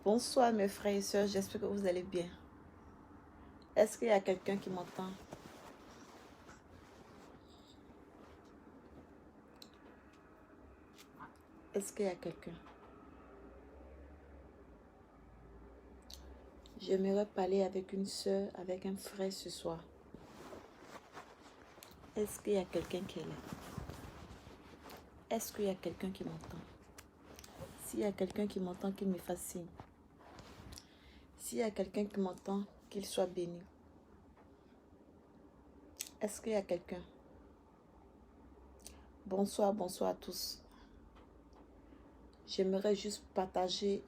Bonsoir mes frères et sœurs, j'espère que vous allez bien. Est-ce qu'il y a quelqu'un qui m'entend? Est-ce qu'il y a quelqu'un? J'aimerais parler avec une sœur, avec un frère ce soir. Est-ce qu'il y a quelqu'un qui est là? Est-ce qu'il y a quelqu'un qui m'entend? S'il y a quelqu'un qui m'entend, qu'il me fasse signe. S'il y a quelqu'un qui m'entend, qu'il soit béni. Est-ce qu'il y a quelqu'un? Bonsoir, bonsoir à tous. J'aimerais juste partager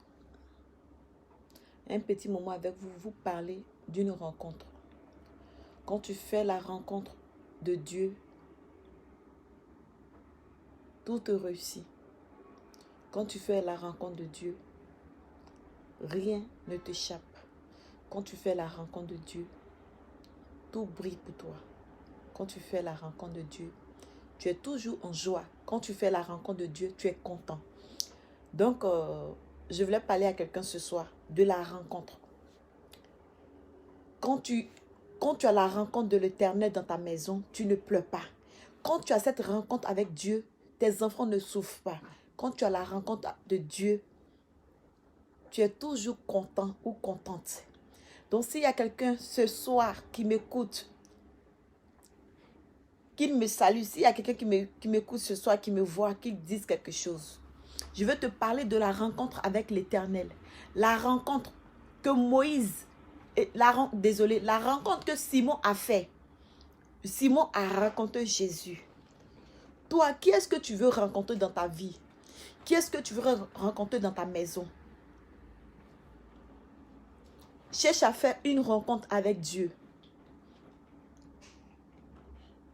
un petit moment avec vous, vous parler d'une rencontre. Quand tu fais la rencontre de Dieu, tout te réussit. Quand tu fais la rencontre de Dieu, rien ne t'échappe. Quand tu fais la rencontre de Dieu, tout brille pour toi. Quand tu fais la rencontre de Dieu, tu es toujours en joie. Quand tu fais la rencontre de Dieu, tu es content. Donc, je voulais parler à quelqu'un ce soir de la rencontre. Quand tu as la rencontre de l'Éternel dans ta maison, tu ne pleures pas. Quand tu as cette rencontre avec Dieu, tes enfants ne souffrent pas. Quand tu as la rencontre de Dieu, tu es toujours content ou contente. Donc, s'il y a quelqu'un ce soir qui m'écoute, qu'il me salue, s'il y a quelqu'un qui m'écoute ce soir, qui me voit, qu'il dise quelque chose. Je veux te parler de la rencontre avec l'Éternel. La rencontre que Moïse, la rencontre que Simon a fait. Simon a rencontré Jésus. Toi, qui est-ce que tu veux rencontrer dans ta vie? Qui est-ce que tu veux rencontrer dans ta maison? Cherche à faire une rencontre avec Dieu.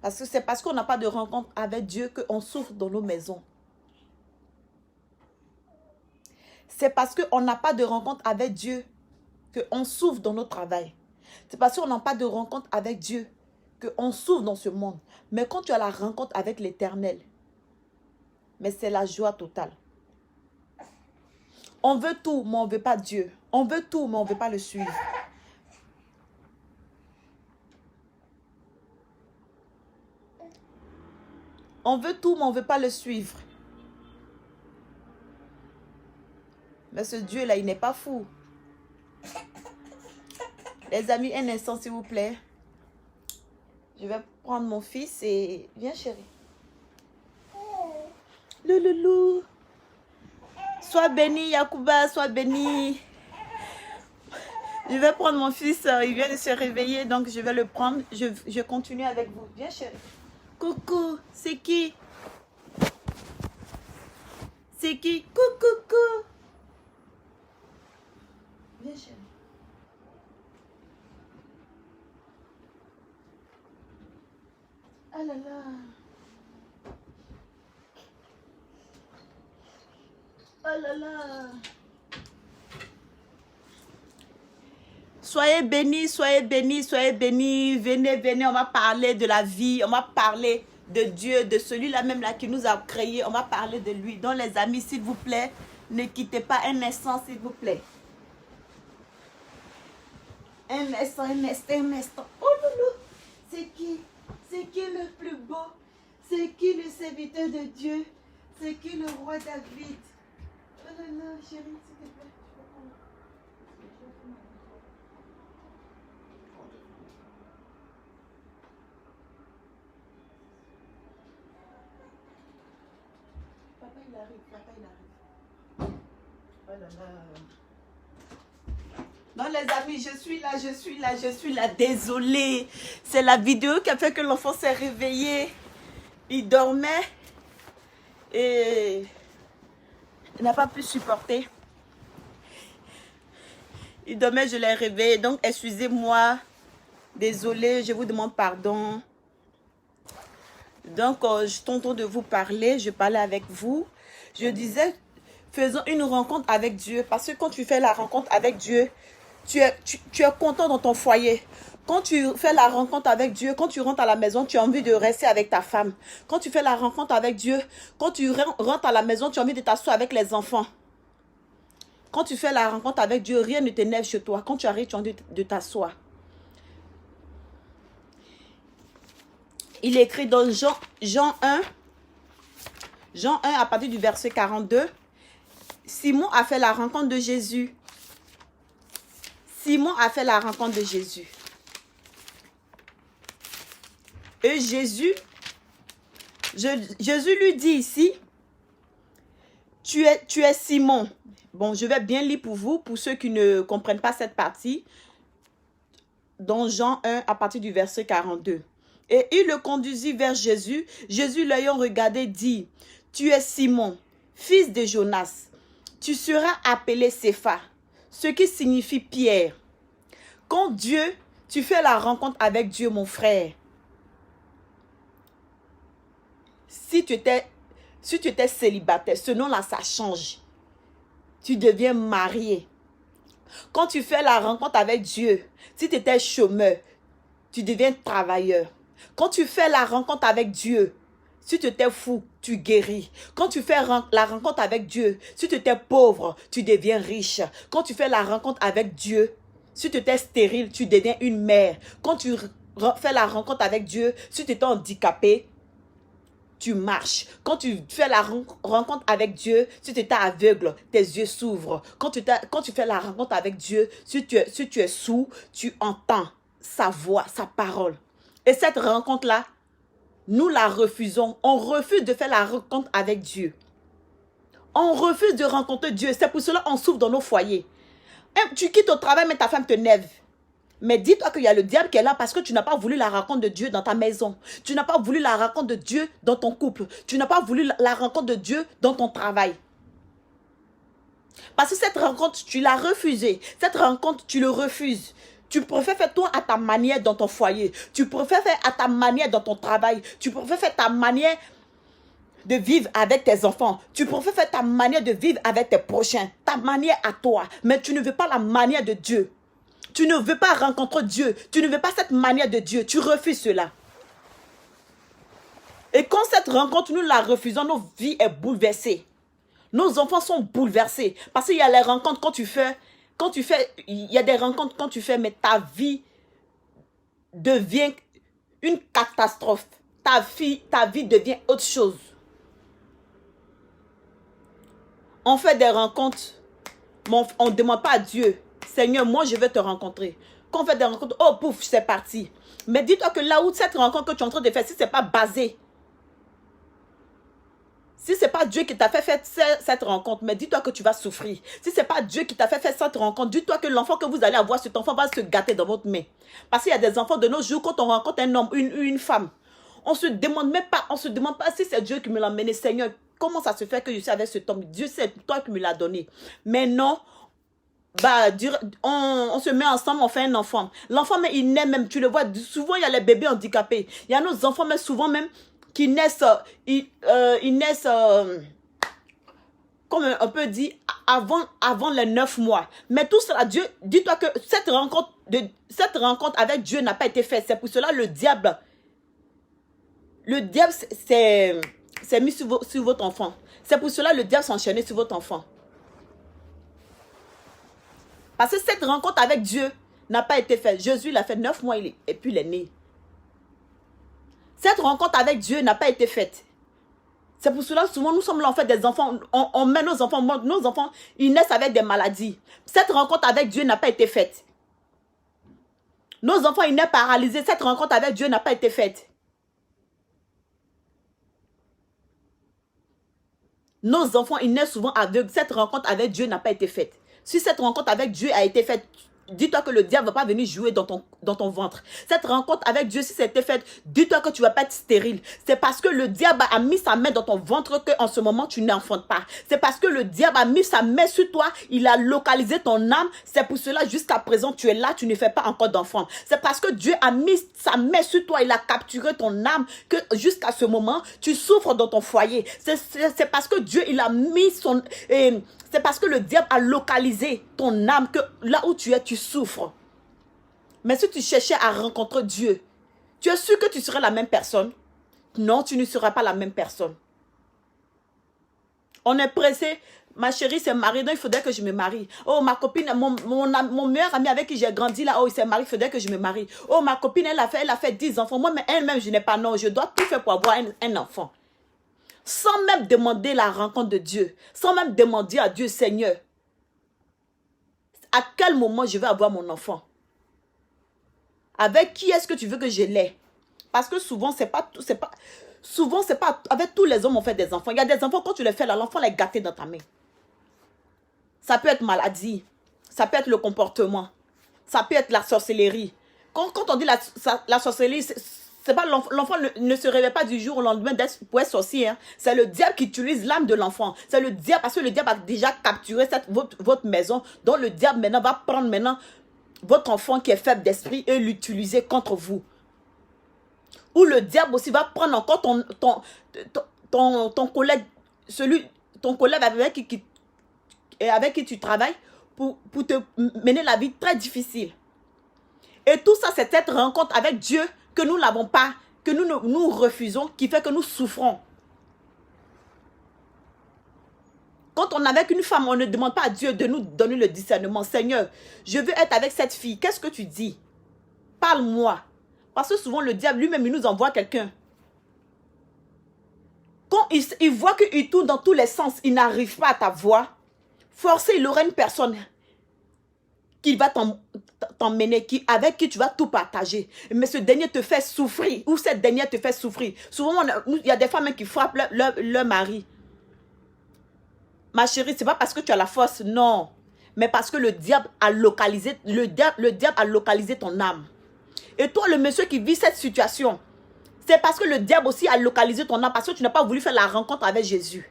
Parce que c'est parce qu'on n'a pas de rencontre avec Dieu qu'on souffre dans nos maisons. C'est parce qu'on n'a pas de rencontre avec Dieu qu'on souffre dans notre travail. C'est parce qu'on n'a pas de rencontre avec Dieu qu'on souffre dans ce monde. Mais quand tu as la rencontre avec l'Éternel, mais c'est la joie totale. On veut tout, mais on ne veut pas Dieu. On veut tout, mais on ne veut pas le suivre. On veut tout, mais on ne veut pas le suivre. Mais ce Dieu-là, il n'est pas fou. Les amis, un instant, s'il vous plaît. Je vais prendre mon fils et... Viens, chérie. Le loulou. Sois béni, Yacouba, sois béni. Je vais prendre mon fils, il vient de se réveiller, donc je vais le prendre. Je continue avec vous. Viens, chérie. Coucou, c'est qui? C'est qui? Coucou. Viens, chérie. Ah là là. Oh là là. Soyez bénis, soyez bénis, soyez bénis. Venez, venez, on va parler de la vie. On va parler de Dieu, de celui-là même là qui nous a créés. On va parler de lui. Donc les amis, s'il vous plaît, ne quittez pas un instant, s'il vous plaît. Un instant, un instant, un instant. Oh loulou, c'est qui? C'est qui le plus beau? C'est qui le serviteur de Dieu? C'est qui le roi David? Oh là là, chérie, s'il te plaît. Papa, il arrive, papa, il arrive. Oh là là. Non, les amis, je suis là. Désolée. C'est la vidéo qui a fait que l'enfant s'est réveillé. Il dormait et il n'a pas pu supporter. Il dormait, je l'ai réveillé. Donc, excusez-moi. Désolée, je vous demande pardon. Donc, je t'entends de vous parler. Je parlais avec vous. Je disais, faisons une rencontre avec Dieu. Parce que quand tu fais la rencontre avec Dieu, tu es content dans ton foyer. Quand tu fais la rencontre avec Dieu, quand tu rentres à la maison, tu as envie de rester avec ta femme. Quand tu fais la rencontre avec Dieu, quand tu rentres à la maison, tu as envie de t'asseoir avec les enfants. Quand tu fais la rencontre avec Dieu, rien ne t'énerve chez toi. Quand tu arrives, tu as envie de t'asseoir. Il est écrit dans Jean 1 à partir du verset 42. Simon a fait la rencontre de Jésus. Simon a fait la rencontre de Jésus. Et Jésus lui dit ici, tu es Simon. Bon, je vais bien lire pour vous, pour ceux qui ne comprennent pas cette partie. Dans Jean 1 à partir du verset 42. Et il le conduisit vers Jésus. Jésus l'ayant regardé dit, tu es Simon, fils de Jonas. Tu seras appelé Cépha, ce qui signifie Pierre. Quand tu fais la rencontre avec Dieu, mon frère. Si tu étais célibataire, ce nom-là, ça change. Tu deviens marié. Quand tu fais la rencontre avec Dieu, si tu étais chômeur, tu deviens travailleur. Quand tu fais la rencontre avec Dieu, si tu étais fou, tu guéris. Quand tu fais la rencontre avec Dieu, si tu étais pauvre, tu deviens riche. Quand tu fais la rencontre avec Dieu, si tu étais stérile, tu deviens une mère. Quand tu fais la rencontre avec Dieu, si tu étais handicapé, tu marches. Quand tu fais la rencontre avec Dieu, si tu étais aveugle, tes yeux s'ouvrent. Quand tu fais la rencontre avec Dieu, si tu es sourd, tu entends sa voix, sa parole. Et cette rencontre-là, nous la refusons. On refuse de faire la rencontre avec Dieu. On refuse de rencontrer Dieu. C'est pour cela qu'on souffre dans nos foyers. Et tu quittes au travail, mais ta femme te nève. Mais dis-toi qu'il y a le diable qui est là parce que tu n'as pas voulu la rencontre de Dieu dans ta maison. Tu n'as pas voulu la rencontre de Dieu dans ton couple. Tu n'as pas voulu la rencontre de Dieu dans ton travail. Parce que cette rencontre, tu l'as refusée. Cette rencontre, tu le refuses. Tu préfères faire toi à ta manière dans ton foyer. Tu préfères faire à ta manière dans ton travail. Tu préfères faire ta manière de vivre avec tes enfants. Tu préfères faire ta manière de vivre avec tes prochains. Ta manière à toi. Mais tu ne veux pas la manière de Dieu. Tu ne veux pas rencontrer Dieu. Tu ne veux pas cette manière de Dieu. Tu refuses cela. Et quand cette rencontre, nous la refusons, nos vies est bouleversée. Nos enfants sont bouleversés. Parce qu'il y a les rencontres il y a des rencontres quand tu fais, mais ta vie devient une catastrophe. Ta vie devient autre chose. On fait des rencontres, mais on ne demande pas à Dieu, Seigneur, moi je veux te rencontrer. Quand on fait des rencontres, oh pouf, c'est parti. Mais dis-toi que là où cette rencontre que tu es en train de faire, si ce n'est pas basé, si ce n'est pas Dieu qui t'a fait faire cette rencontre, mais dis-toi que tu vas souffrir. Si ce n'est pas Dieu qui t'a fait faire cette rencontre, dis-toi que l'enfant que vous allez avoir, cet enfant va se gâter dans votre main. Parce qu'il y a des enfants de nos jours, quand on rencontre un homme, une femme, on ne se demande pas si c'est Dieu qui me l'a mené. Seigneur, comment ça se fait que je suis avec cet homme? Dieu, c'est toi qui me l'as donné. Mais non, on se met ensemble, on fait un enfant. L'enfant, mais il naît même, tu le vois, souvent il y a les bébés handicapés. Il y a nos enfants, mais souvent même, qui naissent, ils naissent, comme on peut dire, avant les 9 mois. Mais tout cela, Dieu, dis-toi que cette rencontre avec Dieu n'a pas été faite. C'est pour cela le diable s'est mis sur votre enfant. C'est pour cela le diable s'est enchaîné sur votre enfant. Parce que cette rencontre avec Dieu n'a pas été faite. Jésus l'a fait 9 mois et puis il est né. Cette rencontre avec Dieu n'a pas été faite. C'est pour cela souvent nous sommes là, on fait des enfants, on met nos enfants, ils naissent avec des maladies. Cette rencontre avec Dieu n'a pas été faite. Nos enfants, ils naissent paralysés. Cette rencontre avec Dieu n'a pas été faite. Nos enfants, ils naissent souvent aveugles. Cette rencontre avec Dieu n'a pas été faite. Si cette rencontre avec Dieu a été faite, dis-toi que le diable ne va pas venir jouer dans ton ventre. Cette rencontre avec Dieu, si c'était faite, dis-toi que tu ne vas pas être stérile. C'est parce que le diable a mis sa main dans ton ventre qu'en ce moment, tu n'enfantes pas. C'est parce que le diable a mis sa main sur toi, il a localisé ton âme. C'est pour cela, jusqu'à présent, tu es là, tu ne fais pas encore d'enfant. C'est parce que Dieu a mis sa main sur toi, il a capturé ton âme, que jusqu'à ce moment, tu souffres dans ton foyer. C'est parce que Dieu, il a mis son... c'est parce que le diable a localisé ton âme que là où tu es, tu souffres. Mais si tu cherchais à rencontrer Dieu, tu es sûr que tu serais la même personne? Non, tu ne seras pas la même personne. On est pressé. ma chérie s'est mariée, donc il faudrait que je me marie. Oh, ma copine, mon meilleur ami avec qui j'ai grandi là, oh, il s'est marié, il faudrait que je me marie. Oh, ma copine, elle a fait 10 enfants. Moi, mais elle-même, je n'ai pas, non, je dois tout faire pour avoir un enfant. Sans même demander la rencontre de Dieu. Sans même demander à Dieu, Seigneur, à quel moment je vais avoir mon enfant? Avec qui est-ce que tu veux que je l'aie? Parce que souvent, souvent, c'est pas, avec tous les hommes, on fait des enfants. Il y a des enfants, quand tu les fais là, l'enfant est gâté dans ta main. Ça peut être maladie. Ça peut être le comportement. Ça peut être la sorcellerie. Quand on dit la sorcellerie, c'est pas l'enfant ne se réveille pas du jour au lendemain pour être sorcier. Hein. C'est le diable qui utilise l'âme de l'enfant. C'est le diable, parce que le diable a déjà capturé votre maison. Donc le diable maintenant va prendre votre enfant qui est faible d'esprit et l'utiliser contre vous. Ou le diable aussi va prendre encore ton collègue, ton collègue avec qui tu travailles pour te mener la vie très difficile. Et tout ça, c'est cette rencontre avec Dieu que nous n'avons pas, que nous refusons, qui fait que nous souffrons. Quand on est avec une femme, on ne demande pas à Dieu de nous donner le discernement. Seigneur, je veux être avec cette fille. Qu'est-ce que tu dis? Parle-moi. Parce que souvent, le diable lui-même, il nous envoie quelqu'un. Quand il voit qu'il tourne dans tous les sens, il n'arrive pas à ta voix, forcé, il aura une personne qui va t'emmener, avec qui tu vas tout partager. Mais ce dernier te fait souffrir, ou cette dernière te fait souffrir. Souvent, il y a des femmes qui frappent leur mari. Ma chérie, ce n'est pas parce que tu as la force, non. Mais parce que le diable a localisé, le diable a localisé ton âme. Et toi, le monsieur qui vit cette situation, c'est parce que le diable aussi a localisé ton âme, parce que tu n'as pas voulu faire la rencontre avec Jésus.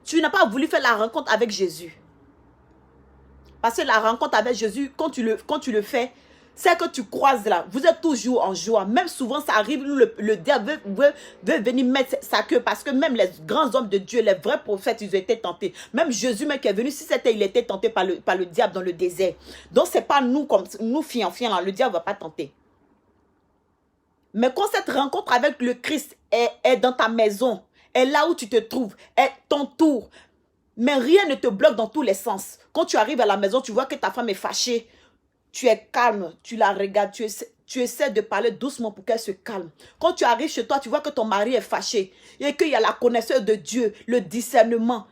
Tu n'as pas voulu faire la rencontre avec Jésus. Parce que la rencontre avec Jésus, quand tu le fais, c'est que tu croises là. Vous êtes toujours en joie. Même souvent, ça arrive où le diable veut venir mettre sa queue. Parce que même les grands hommes de Dieu, les vrais prophètes, ils ont été tentés. Même Jésus, même qui est venu, si il était tenté par le diable dans le désert. Donc, ce n'est pas nous, comme nous, fiants, là. Le diable ne va pas tenter. Mais quand cette rencontre avec le Christ est dans ta maison, est là où tu te trouves, est ton tour, mais rien ne te bloque dans tous les sens. Quand tu arrives à la maison, tu vois que ta femme est fâchée. Tu es calme, tu la regardes, tu essaies de parler doucement pour qu'elle se calme. Quand tu arrives chez toi, tu vois que ton mari est fâché et qu'il y a la connaissance de Dieu, le discernement,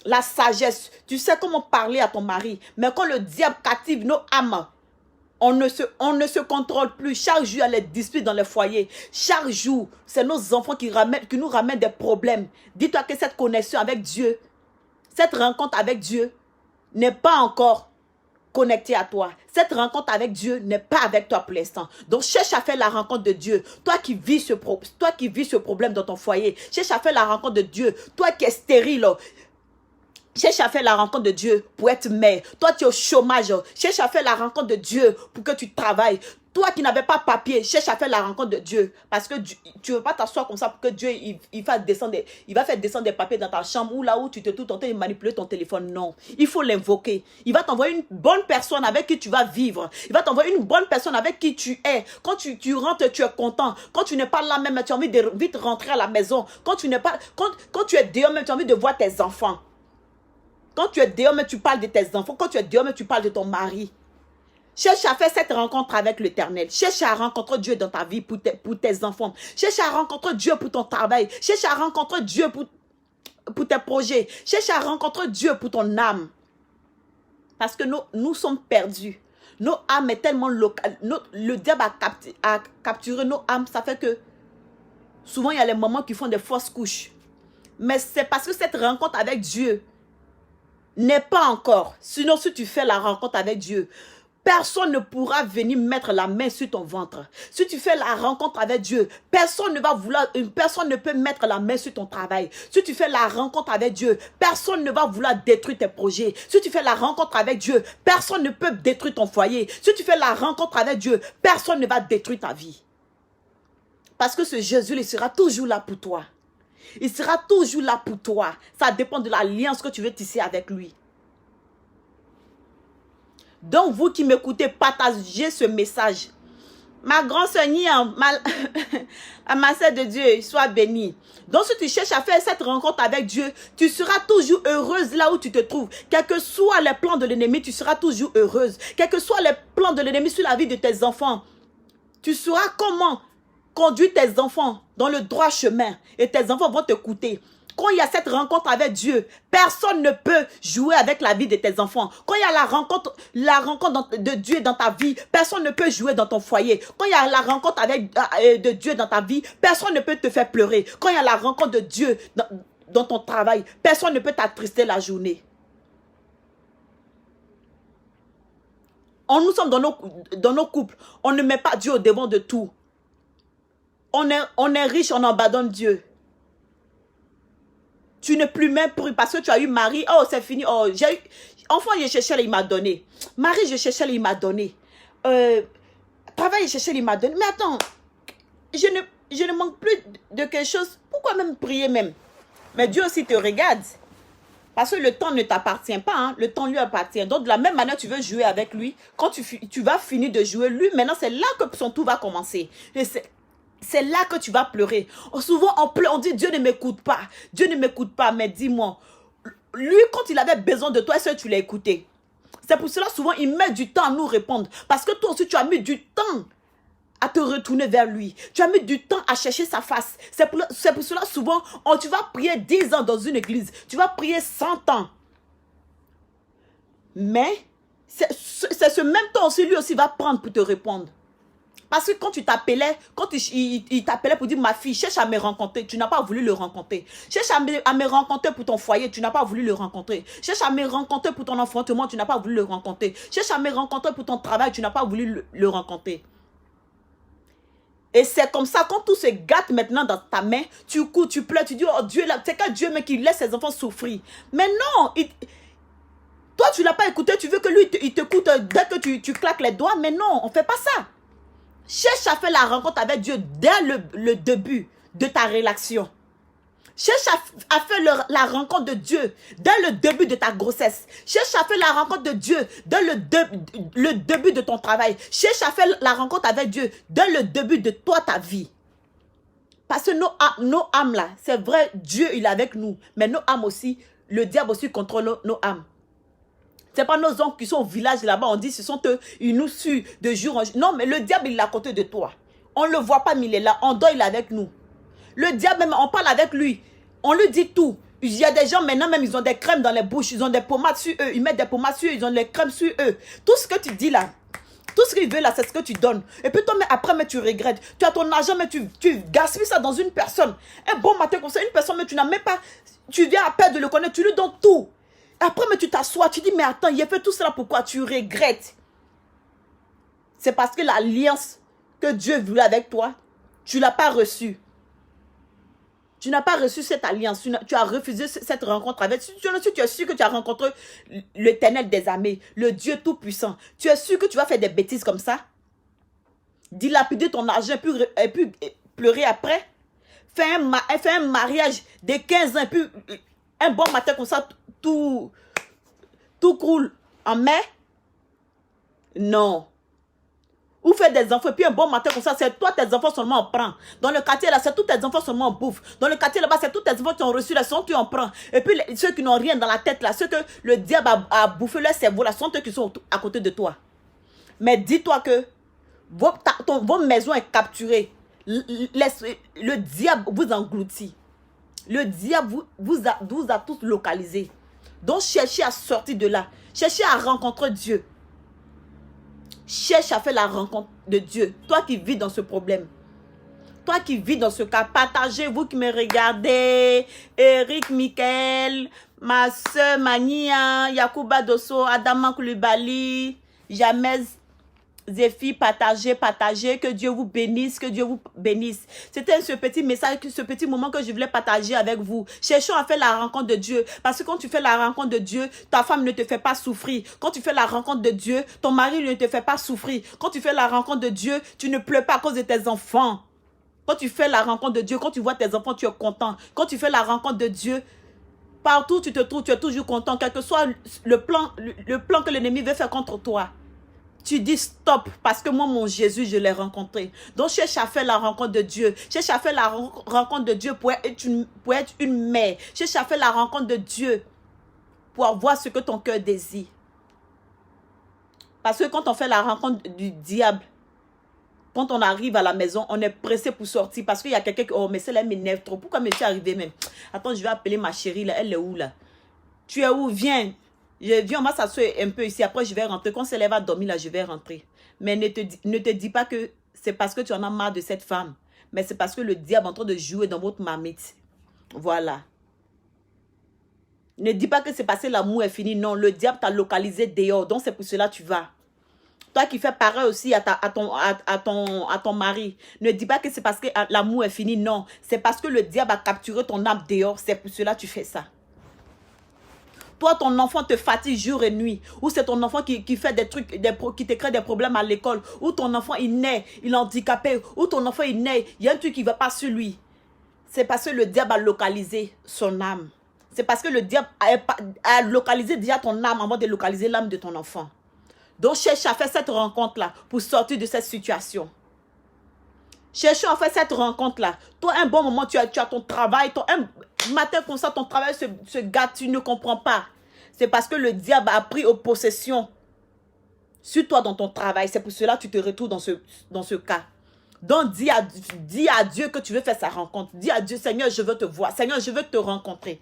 la sagesse. Tu sais comment parler à ton mari. Mais quand le diable captive nos âmes, on ne se contrôle plus. Chaque jour, il y a les disputes dans les foyers. Chaque jour, c'est nos enfants qui nous ramènent des problèmes. Dis-toi que cette connexion avec Dieu, cette rencontre avec Dieu n'est pas encore connectée à toi. Cette rencontre avec Dieu n'est pas avec toi pour l'instant. Donc, cherche à faire la rencontre de Dieu. Toi qui vis ce problème dans ton foyer, cherche à faire la rencontre de Dieu. Toi qui es stérile, cherche à faire la rencontre de Dieu pour être mère. Toi, tu es au chômage. Cherche à faire la rencontre de Dieu pour que tu travailles. Toi qui n'avais pas papier, cherche à faire la rencontre de Dieu. Parce que tu ne veux pas t'asseoir comme ça pour que Dieu il va faire descendre des papiers dans ta chambre ou là où tu te trouves en train de manipuler ton téléphone. Non, il faut l'invoquer. Il va t'envoyer une bonne personne avec qui tu vas vivre. Il va t'envoyer une bonne personne avec qui tu es. Quand tu rentres, tu es content. Quand tu n'es pas là même, tu as envie de vite rentrer à la maison. Quand tu es dehors même, tu as envie de voir tes enfants. Quand tu es dehors même, tu parles de tes enfants. Quand tu es dehors même, tu parles de ton mari. Cherche à faire cette rencontre avec l'Éternel. Cherche à rencontrer Dieu dans ta vie pour tes enfants. Cherche à rencontrer Dieu pour ton travail. Cherche à rencontrer Dieu pour tes projets. Cherche à rencontrer Dieu pour ton âme. Parce que nous sommes perdus. Nos âmes est tellement locale. Le diable a capturé nos âmes. Ça fait que souvent il y a les mamans qui font des fausses couches. Mais c'est parce que cette rencontre avec Dieu n'est pas encore. Sinon, si tu fais la rencontre avec Dieu, personne ne pourra venir mettre la main sur ton ventre. Si tu fais la rencontre avec Dieu, personne ne peut mettre la main sur ton travail. Si tu fais la rencontre avec Dieu, personne ne va vouloir détruire tes projets. Si tu fais la rencontre avec Dieu, personne ne peut détruire ton foyer. Si tu fais la rencontre avec Dieu, personne ne va détruire ta vie. Parce que ce Jésus, il sera toujours là pour toi. Il sera toujours là pour toi. Ça dépend de l'alliance que tu veux tisser avec lui. Donc, vous qui m'écoutez, partagez ce message. Ma grande sœur Nia, ma sœur de Dieu, sois bénie. Donc, si tu cherches à faire cette rencontre avec Dieu, tu seras toujours heureuse là où tu te trouves. Quels que soient les plans de l'ennemi, tu seras toujours heureuse. Quels que soient les plans de l'ennemi sur la vie de tes enfants, tu sauras comment conduire tes enfants dans le droit chemin. Et tes enfants vont t'écouter. Quand il y a cette rencontre avec Dieu, personne ne peut jouer avec la vie de tes enfants. Quand il y a la rencontre de Dieu dans ta vie, personne ne peut jouer dans ton foyer. Quand il y a la rencontre de Dieu dans ta vie, personne ne peut te faire pleurer. Quand il y a la rencontre de Dieu dans ton travail, personne ne peut t'attrister la journée. Nous sommes dans nos couples. On ne met pas Dieu au devant de tout. On est riche, on abandonne Dieu. Tu n'es plus même pris parce que tu as eu mari. Oh, c'est fini. Oh, j'ai eu... Enfant, je cherchais, il m'a donné. Mari, je cherchais, il m'a donné. Travail, je cherchais, il m'a donné. Mais attends, je ne manque plus de quelque chose. Pourquoi même prier même? Mais Dieu aussi te regarde. Parce que le temps ne t'appartient pas. Hein? Le temps lui appartient. Donc, de la même manière, tu veux jouer avec lui. Quand tu vas finir de jouer, lui, maintenant, c'est là que son tour va commencer. Et c'est là que tu vas pleurer. Souvent, on pleure, on dit Dieu ne m'écoute pas. Dieu ne m'écoute pas. Mais dis-moi, lui, quand il avait besoin de toi, est-ce que tu l'as écouté? C'est pour cela, souvent, il met du temps à nous répondre. Parce que toi aussi, tu as mis du temps à te retourner vers lui. Tu as mis du temps à chercher sa face. C'est pour cela, souvent, tu vas prier 10 ans dans une église. Tu vas prier 100 ans. Mais, c'est ce même temps aussi, lui aussi va prendre pour te répondre. Parce que quand tu t'appelais, il t'appelait pour dire ma fille, cherche à me rencontrer, tu n'as pas voulu le rencontrer. Cherche à me rencontrer pour ton foyer, tu n'as pas voulu le rencontrer. Cherche à me rencontrer pour ton enfantement, tu n'as pas voulu le rencontrer. Cherche à me rencontrer pour ton travail, tu n'as pas voulu le rencontrer. Et c'est comme ça, quand tout se gâte maintenant dans ta main, tu cours, tu pleures, tu dis, oh Dieu, c'est quel Dieu mais qui laisse ses enfants souffrir. Mais non, toi tu ne l'as pas écouté, tu veux que lui, il t'écoute dès que tu claques les doigts. Mais non, on ne fait pas ça. Cherche à faire la rencontre avec Dieu dès le début de ta relation. Cherche à faire la rencontre de Dieu dès le début de ta grossesse. Cherche à faire la rencontre de Dieu dès le début de ton travail. Cherche à faire la rencontre avec Dieu dès le début de toi, ta vie. Parce que nos âmes là, c'est vrai, Dieu il est avec nous. Mais nos âmes aussi, le diable aussi contrôle nos âmes. Ce n'est pas nos oncles qui sont au village là-bas. On dit ce sont eux, ils nous suivent de jour en jour. Non, mais le diable, il est à côté de toi. On ne le voit pas, mais il est là. On dort, il est avec nous. Le diable, même, on parle avec lui. On lui dit tout. Il y a des gens maintenant, même, ils ont des crèmes dans les bouches. Ils ont des pommades sur eux. Ils mettent des pommades sur eux. Ils ont des crèmes sur eux. Tout ce que tu dis là, tout ce qu'il veut là, c'est ce que tu donnes. Et puis toi, mais après, mais tu regrettes. Tu as ton argent, mais tu gaspilles ça dans une personne. Un bon matin comme ça, une personne, mais tu n'as même pas... Tu viens à peine de le connaître. Tu lui donnes tout. Après, mais tu t'assois, tu dis, mais attends, il a fait tout cela, pourquoi tu regrettes? C'est parce que l'alliance que Dieu voulait avec toi, tu ne l'as pas reçue. Tu n'as pas reçu cette alliance, tu as refusé cette rencontre avec... Si tu es sûr que tu as rencontré l'Éternel des armées, le Dieu Tout-Puissant, tu es sûr que tu vas faire des bêtises comme ça? Dilapider ton argent et puis pleurer après? Fais un mariage de 15 ans et puis un bon matin comme ça, tout coule en mai? Non. Ou faire des enfants, et puis un bon matin comme ça, c'est toi, tes enfants seulement on prend. Dans le quartier là, c'est tous tes enfants seulement on bouffe. Dans le quartier là-bas, c'est tous tes enfants qui ont reçu la sonde, tu en prends. Et puis ceux qui n'ont rien dans la tête là, ceux que le diable a bouffé leur cerveau là, sont eux qui sont à côté de toi. Mais dis-toi que votre maison est capturée. Le diable vous engloutit. Le diable vous a tous localisés. Donc cherchez à sortir de là. Cherchez à rencontrer Dieu. Cherche à faire la rencontre de Dieu. Toi qui vis dans ce problème. Toi qui vis dans ce cas. Partagez, vous qui me regardez. Eric, Michael, ma soeur Mania, Yakuba Dosso, Adama Koulibaly, Jamez, Zéphi, partagez. Que Dieu vous bénisse, que Dieu vous bénisse. C'était ce petit message, ce petit moment que je voulais partager avec vous. Cherchons à faire la rencontre de Dieu. Parce que quand tu fais la rencontre de Dieu, ta femme ne te fait pas souffrir. Quand tu fais la rencontre de Dieu, ton mari ne te fait pas souffrir. Quand tu fais la rencontre de Dieu, tu ne pleures pas à cause de tes enfants. Quand tu fais la rencontre de Dieu, quand tu vois tes enfants, tu es content. Quand tu fais la rencontre de Dieu, partout où tu te trouves, tu es toujours content. Quel que soit le plan que l'ennemi veut faire contre toi. Tu dis stop parce que moi, mon Jésus, je l'ai rencontré. Donc, cherche à faire la rencontre de Dieu. Cherche à faire la rencontre de Dieu pour être une mère. Cherche à faire la rencontre de Dieu pour avoir ce que ton cœur désire. Parce que quand on fait la rencontre du diable, quand on arrive à la maison, on est pressé pour sortir. Parce qu'il y a quelqu'un qui... Oh, mais celle-là m'énerve trop. Pourquoi me suis arrivé même? Attends, je vais appeler ma chérie là. Elle est où là? Tu es où? Viens. Viens, on va s'asseoir un peu ici. Après, je vais rentrer. Quand elle va dormir là, je vais rentrer. Mais ne te dis pas que c'est parce que tu en as marre de cette femme. Mais c'est parce que le diable est en train de jouer dans votre marmite. Voilà. Ne dis pas que c'est parce que l'amour est fini. Non, le diable t'a localisé dehors. Donc, c'est pour cela que tu vas. Toi qui fais pareil aussi à ton mari. Ne dis pas que c'est parce que l'amour est fini. Non, c'est parce que le diable a capturé ton âme dehors. C'est pour cela que tu fais ça. Toi, ton enfant te fatigue jour et nuit. Ou c'est ton enfant qui fait des trucs, qui te crée des problèmes à l'école. Ou ton enfant, il naît, il est handicapé. Ou ton enfant, il naît, il y a un truc qui ne va pas sur lui. C'est parce que le diable a localisé son âme. C'est parce que le diable a localisé déjà ton âme avant de localiser l'âme de ton enfant. Donc, cherche à faire cette rencontre-là pour sortir de cette situation. Cherchons à faire cette rencontre-là. Toi, un bon moment, tu as ton travail. Un matin comme ça, ton travail se gâte, tu ne comprends pas. C'est parce que le diable a pris possession sur toi dans ton travail. C'est pour cela que tu te retrouves dans ce cas. Donc, dis à Dieu que tu veux faire sa rencontre. Dis à Dieu, Seigneur, je veux te voir. Seigneur, je veux te rencontrer.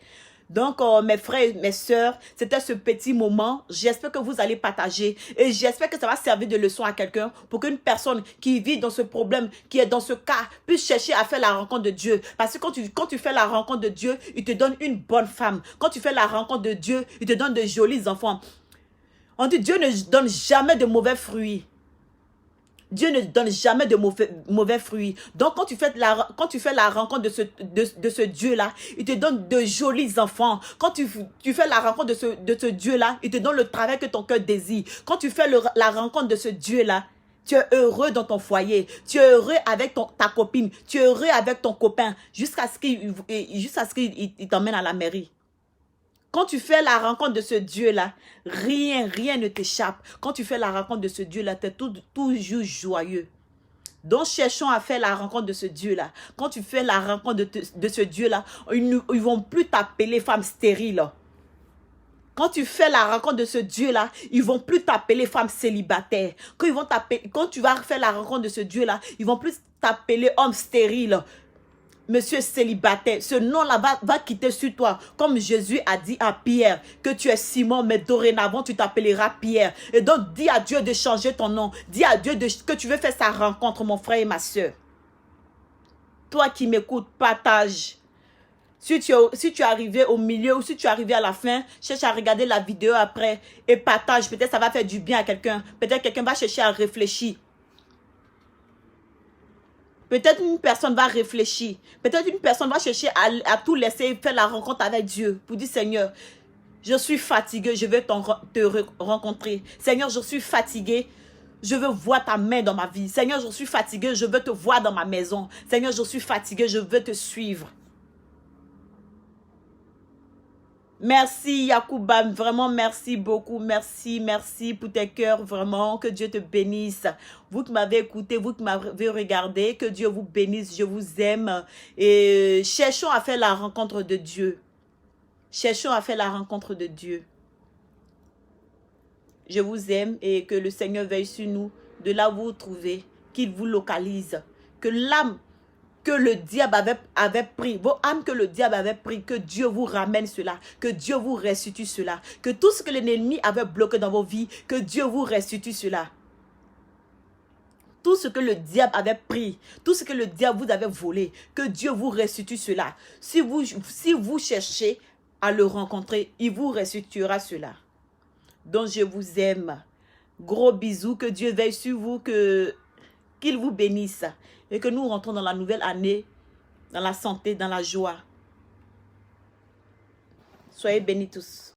Donc, mes frères et mes sœurs, c'était ce petit moment. J'espère que vous allez partager et j'espère que ça va servir de leçon à quelqu'un pour qu'une personne qui vit dans ce problème, qui est dans ce cas, puisse chercher à faire la rencontre de Dieu. Parce que quand tu fais la rencontre de Dieu, il te donne une bonne femme. Quand tu fais la rencontre de Dieu, il te donne de jolis enfants. On dit Dieu ne donne jamais de mauvais fruits. Dieu ne donne jamais de mauvais fruits. Donc, quand tu fais la rencontre de ce Dieu-là, il te donne de jolis enfants. Quand tu fais la rencontre de ce Dieu-là, il te donne le travail que ton cœur désire. Quand tu fais la rencontre de ce Dieu-là, tu es heureux dans ton foyer. Tu es heureux avec ta copine. Tu es heureux avec ton copain jusqu'à ce qu'il t'emmène à la mairie. Quand tu fais la rencontre de ce Dieu-là, rien ne t'échappe. Quand tu fais la rencontre de ce Dieu-là, tu es toujours joyeux. Donc, cherchons à faire la rencontre de ce Dieu-là. Quand tu fais la rencontre de ce Dieu-là, ils ne vont plus t'appeler femme stérile. Quand tu fais la rencontre de ce Dieu-là, ils ne vont plus t'appeler femme célibataire. Quand tu vas faire la rencontre de ce Dieu-là, ils ne vont plus t'appeler homme stérile. Monsieur célibataire, ce nom-là va quitter sur toi. Comme Jésus a dit à Pierre que tu es Simon, mais dorénavant tu t'appelleras Pierre. Et donc dis à Dieu de changer ton nom. Dis à Dieu que tu veux faire sa rencontre, mon frère et ma soeur. Toi qui m'écoutes, partage. Si tu es arrivé au milieu ou si tu es arrivé à la fin, cherche à regarder la vidéo après et partage. Peut-être ça va faire du bien à quelqu'un. Peut-être quelqu'un va chercher à réfléchir. Peut-être une personne va réfléchir. Peut-être une personne va chercher à tout laisser faire la rencontre avec Dieu. Pour dire, Seigneur, je suis fatigué, je veux te rencontrer. Seigneur, je suis fatigué, je veux voir ta main dans ma vie. Seigneur, je suis fatigué, je veux te voir dans ma maison. Seigneur, je suis fatigué, je veux te suivre. Merci Yacouba, vraiment merci beaucoup, merci pour tes cœurs, vraiment, que Dieu te bénisse. Vous qui m'avez écouté, vous qui m'avez regardé, que Dieu vous bénisse, je vous aime. Et cherchons à faire la rencontre de Dieu. Cherchons à faire la rencontre de Dieu. Je vous aime et que le Seigneur veille sur nous, de là où vous vous trouvez, qu'il vous localise, que l'âme que le diable avait pris, vos âmes que le diable avait pris, que Dieu vous ramène cela, que Dieu vous restitue cela, que tout ce que l'ennemi avait bloqué dans vos vies, que Dieu vous restitue cela. Tout ce que le diable avait pris, tout ce que le diable vous avait volé, que Dieu vous restitue cela. Si vous cherchez à le rencontrer, il vous restituera cela. Donc je vous aime. Gros bisous, que Dieu veille sur vous, qu'il vous bénisse et que nous rentrons dans la nouvelle année, dans la santé, dans la joie. Soyez bénis tous.